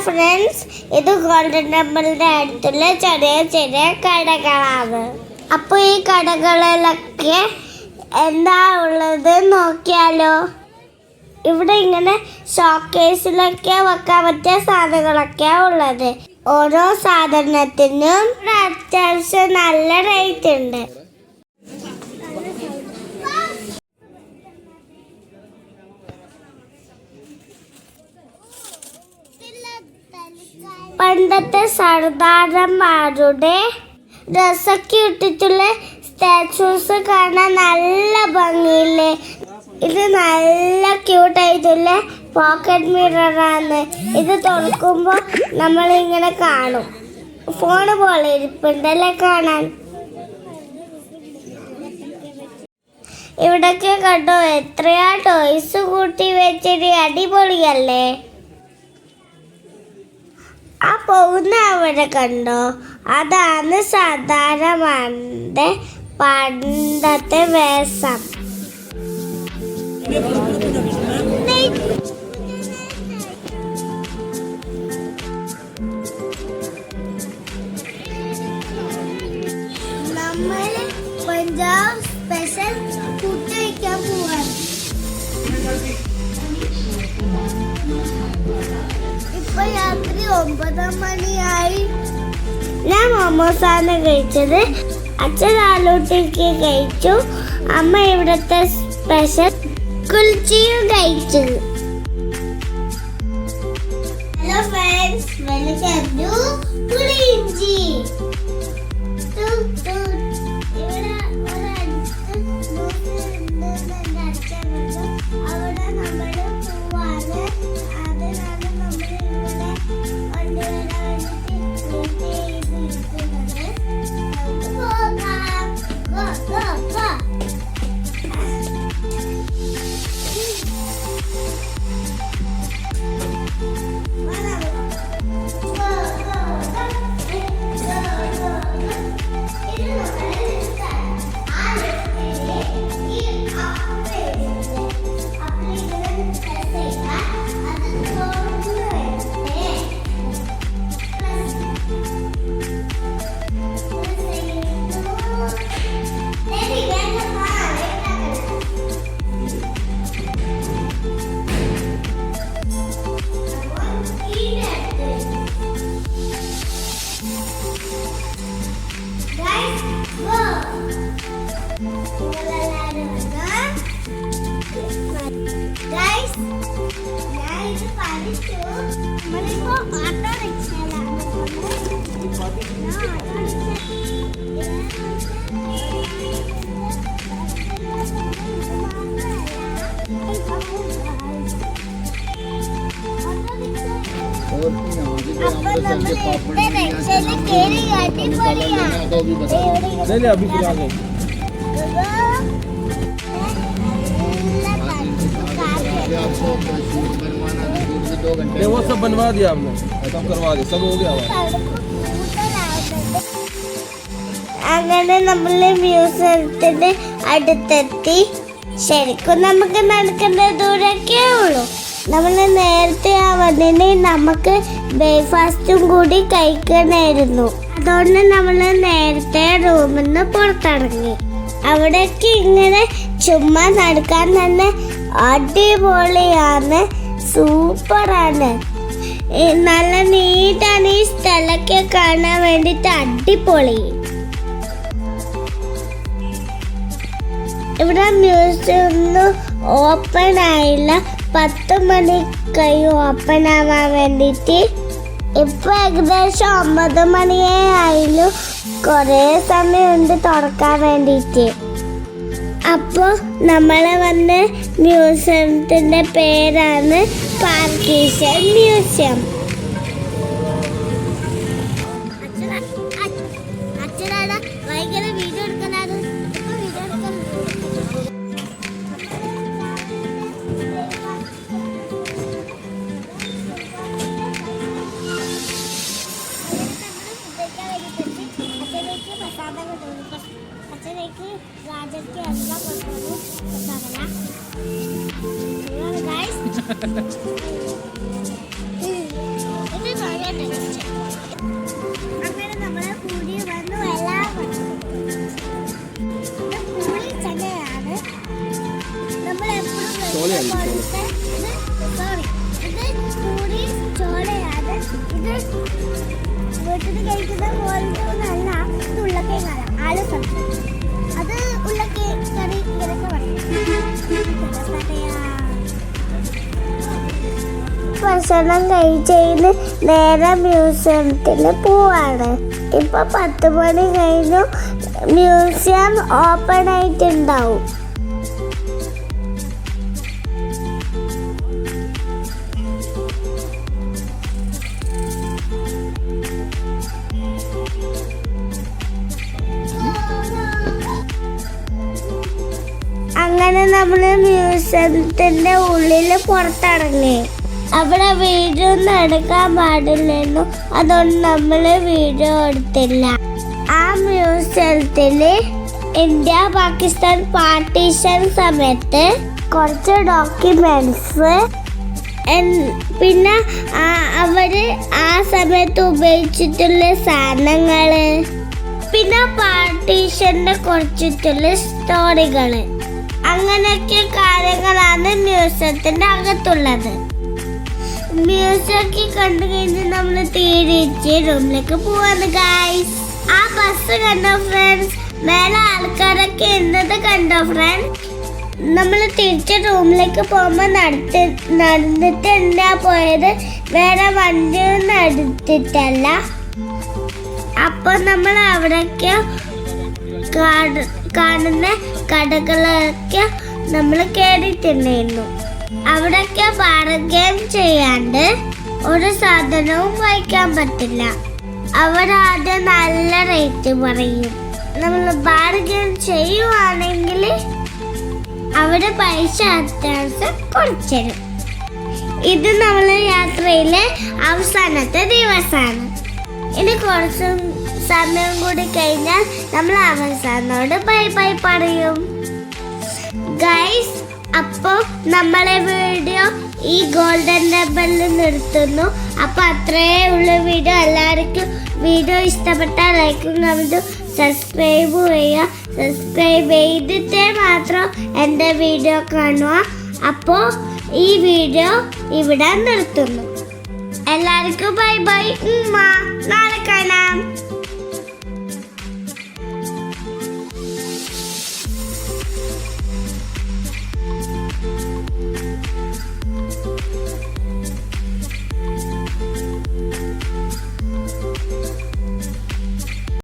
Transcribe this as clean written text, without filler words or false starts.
Friends, ഇത് golden ടെമ്പിളിന്റെ അടുത്തുള്ള ചെറിയ ചെറിയ കടകളാണ്. അപ്പോൾ ഈ കടകളിലൊക്കെ എന്താ ഉള്ളത് നോക്കിയാലോ. ഇവിടെ ഇങ്ങനെ ഷോക്കേസിലൊക്കെ വെക്കാൻ പറ്റിയ സാധനങ്ങളൊക്കെയാ ഉള്ളത്. ഓരോ സാധനത്തിനും അത്യാവശ്യം നല്ല റേറ്റ് ഉണ്ട്. പണ്ടത്തെ സർദാരന്മാരുടെ ഡ്രസ്സൊക്കെ ഇട്ടിട്ടുള്ള സ്റ്റാച്യൂസ് കാണാൻ നല്ല ഭംഗിയില്ലേ. ഇത് നല്ല ക്യൂട്ടായിട്ടുള്ള പോക്കറ്റ് മിററാണ്. ഇത് തുറക്കുമ്പോൾ നമ്മളിങ്ങനെ കാണും. ഫോണ് പോലെ ഇരിപ്പുണ്ടല്ലേ കാണാൻ. ഇവിടൊക്കെ കണ്ടോ, എത്രയാ ടോയ്സ് കൂട്ടി വെച്ചിട്ട്, അടിപൊളിയല്ലേ. ആ പോകുന്ന അവിടെ കണ്ടോ, അതാണ് സാധാരണ പണ്ടത്തെ വേഷം. നമ്മൾ പഞ്ചാബ് സ്പെഷ്യൽ ഫുഡ് കഴിക്കാൻ പോവാണ്. ഇപ്പൊ രാത്രി 9 മണിയായി. ഞാൻ മോമോസാണ് കഴിച്ചത്. അച്ഛൻ ആലൂട്ടിക്ക് കഴിച്ചു. അമ്മ ഇവിടുത്തെ സ്പെഷ്യൽ കുൽച്ചിയും കഴിച്ചു. Hello friends, welcome to Kulinji. അവിടെ നമ്മൾ പോവാണ്. അതിനാണ് നമ്മൾ ഇവിടെ കൊണ്ടുവരാൻ अभी फिर आ गए। वो सब बनवा दिया आपने, सब करवा दिया, सब हो गया। അങ്ങനെ നമ്മൾ മ്യൂസിയത്തിന്റെ അടുത്തെത്തി. ശരിക്കും നമുക്ക് നടക്കേണ്ട ദൂരമൊക്കെ ഉള്ളൂ. നമ്മൾ നേരത്തെ ആ വന്നിന് നമുക്ക് ബ്രേക്ക്ഫാസ്റ്റും കൂടി കഴിക്കണമായിരുന്നു. അതുകൊണ്ട് നമ്മൾ നേരത്തെ റൂമിൽ നിന്ന് പുറത്തിറങ്ങി. അവിടേക്ക് ഇങ്ങനെ ചുമ്മാ നടക്കാൻ തന്നെ അടിപൊളിയാണ്, സൂപ്പറാണ്. നല്ല നീറ്റാണ്. ഈ സ്ഥലമൊക്കെ കാണാൻ വേണ്ടിയിട്ട് അടിപൊളി. ഇവിടെ മ്യൂസിയം ഒന്നും ഓപ്പൺ ആയില്ല. 10 മണി കഴിയും ഓപ്പൺ ആവാൻ വേണ്ടിയിട്ട്. ഇപ്പൊ ഏകദേശം 9 മണിയേ ആയാലും കുറേ സമയമുണ്ട് തുറക്കാൻ വേണ്ടിയിട്ട്. അപ്പോൾ നമ്മൾ വന്ന മ്യൂസിയത്തിൻ്റെ പേരാണ് പാർക്കീഷൻ മ്യൂസിയം. അച്ഛനാണ് ഭയങ്കര വീഡിയോ എടുക്കാനാണ്. അച്ഛനേക്ക് രാജയ്ക്ക് എല്ലാം കൊണ്ടുവന്നു. guys. വീട്ടിൽ കഴിക്കുന്ന പോലൊന്നല്ല, ഇത് ഉരുളക്കിഴങ്ങാണ്. ആള് സംഭവം അത് ഉരുളക്കിഴങ്ങ് കറി ഇങ്ങനെയൊക്കെ പറയും. ഭക്ഷണം കഴിച്ചതിന് നേരെ മ്യൂസിയത്തിൽ പോവാണ്. ഇപ്പൊ 10 മണി കഴിഞ്ഞു, മ്യൂസിയം ഓപ്പൺ ആയിട്ടുണ്ടാവും. അങ്ങനെ നമ്മള് മ്യൂസിയത്തിന്റെ ഉള്ളില് പുറത്തിറങ്ങി. അവിടെ വീഡിയോ ഒന്നും എടുക്കാൻ പാടില്ലായിരുന്നു, അതുകൊണ്ട് നമ്മള് വീഡിയോ എടുത്തില്ല. ആ മ്യൂസിയത്തില് ഇന്ത്യ പാകിസ്ഥാൻ പാർട്ടീഷൻ സമയത്ത് കുറച്ച് ഡോക്യുമെന്റ്സ്, പിന്നെ അവര് ആ സമയത്ത് ഉപയോഗിച്ചിട്ടുള്ള സാധനങ്ങള്, പിന്നെ പാർട്ടീഷന്റെ കുറച്ചിട്ടുള്ള സ്റ്റോറികള്, അങ്ങനെയൊക്കെ കാര്യങ്ങളാണ് മ്യൂസിയത്തിന്റെ അകത്തുള്ളത്. മ്യൂസിയൊക്കെ കണ്ടു കഴിഞ്ഞ് നമ്മൾ തിരിച്ച് റൂമിലേക്ക് പോവാണ് ഗൈസ്. ആ ബസ് കണ്ടോ ഫ്രണ്ട്സ്? മേലെ ആൾക്കാരൊക്കെ എന്നത് കണ്ടോ ഫ്രണ്ട്സ്? നമ്മൾ തിരിച്ച് റൂമിലേക്ക് പോകുമ്പോൾ നടന്നിട്ട് എന്താ പോയത്, വേറെ വണ്ടിയൊന്നും എടുത്തിട്ടല്ല. അപ്പൊ നമ്മൾ അവിടേക്ക് കാണുന്ന കടകളൊക്കെ നമ്മൾ കേറിയിട്ടുണ്ടായിരുന്നു. അവിടൊക്കെ ബാർഗെയിൻ ചെയ്യാണ്ട് ഒരു സാധനവും വാങ്ങിക്കാൻ പറ്റില്ല. അവരാദ്യം നല്ല റേറ്റ് പറയും. നമ്മൾ ബാർഗെയിൻ ചെയ്യുവാണെങ്കിൽ അവിടെ പൈസ അത്യാവശ്യം കുറച്ചുതരും. ഇത് നമ്മളെ യാത്രയിലെ അവസാനത്തെ ദിവസമാണ്. ഇനി കുറച്ച് സമയം കൂടി കഴിഞ്ഞാൽ നമ്മൾ അവസാനോട് ബൈ ബൈ പറയും ഗൈസ്. അപ്പോൾ നമ്മളെ വീഡിയോ ഈ ഗോൾഡൻ ടെമ്പിളിൽ നിർത്തുന്നു. അപ്പോൾ അത്രയേ ഉള്ള വീഡിയോ. എല്ലാവർക്കും വീഡിയോ ഇഷ്ടപ്പെട്ടാൽ ലൈക്കും കമൻറ്റും സബ്സ്ക്രൈബ് ചെയ്യുക. സബ്സ്ക്രൈബ് ചെയ്തിട്ടേ മാത്രം എൻ്റെ വീഡിയോ കാണുക. അപ്പോൾ ഈ വീഡിയോ ഇവിടെ നിർത്തുന്നു. എല്ലാവർക്കും ബൈ ബൈ. നാളെ കാണാം.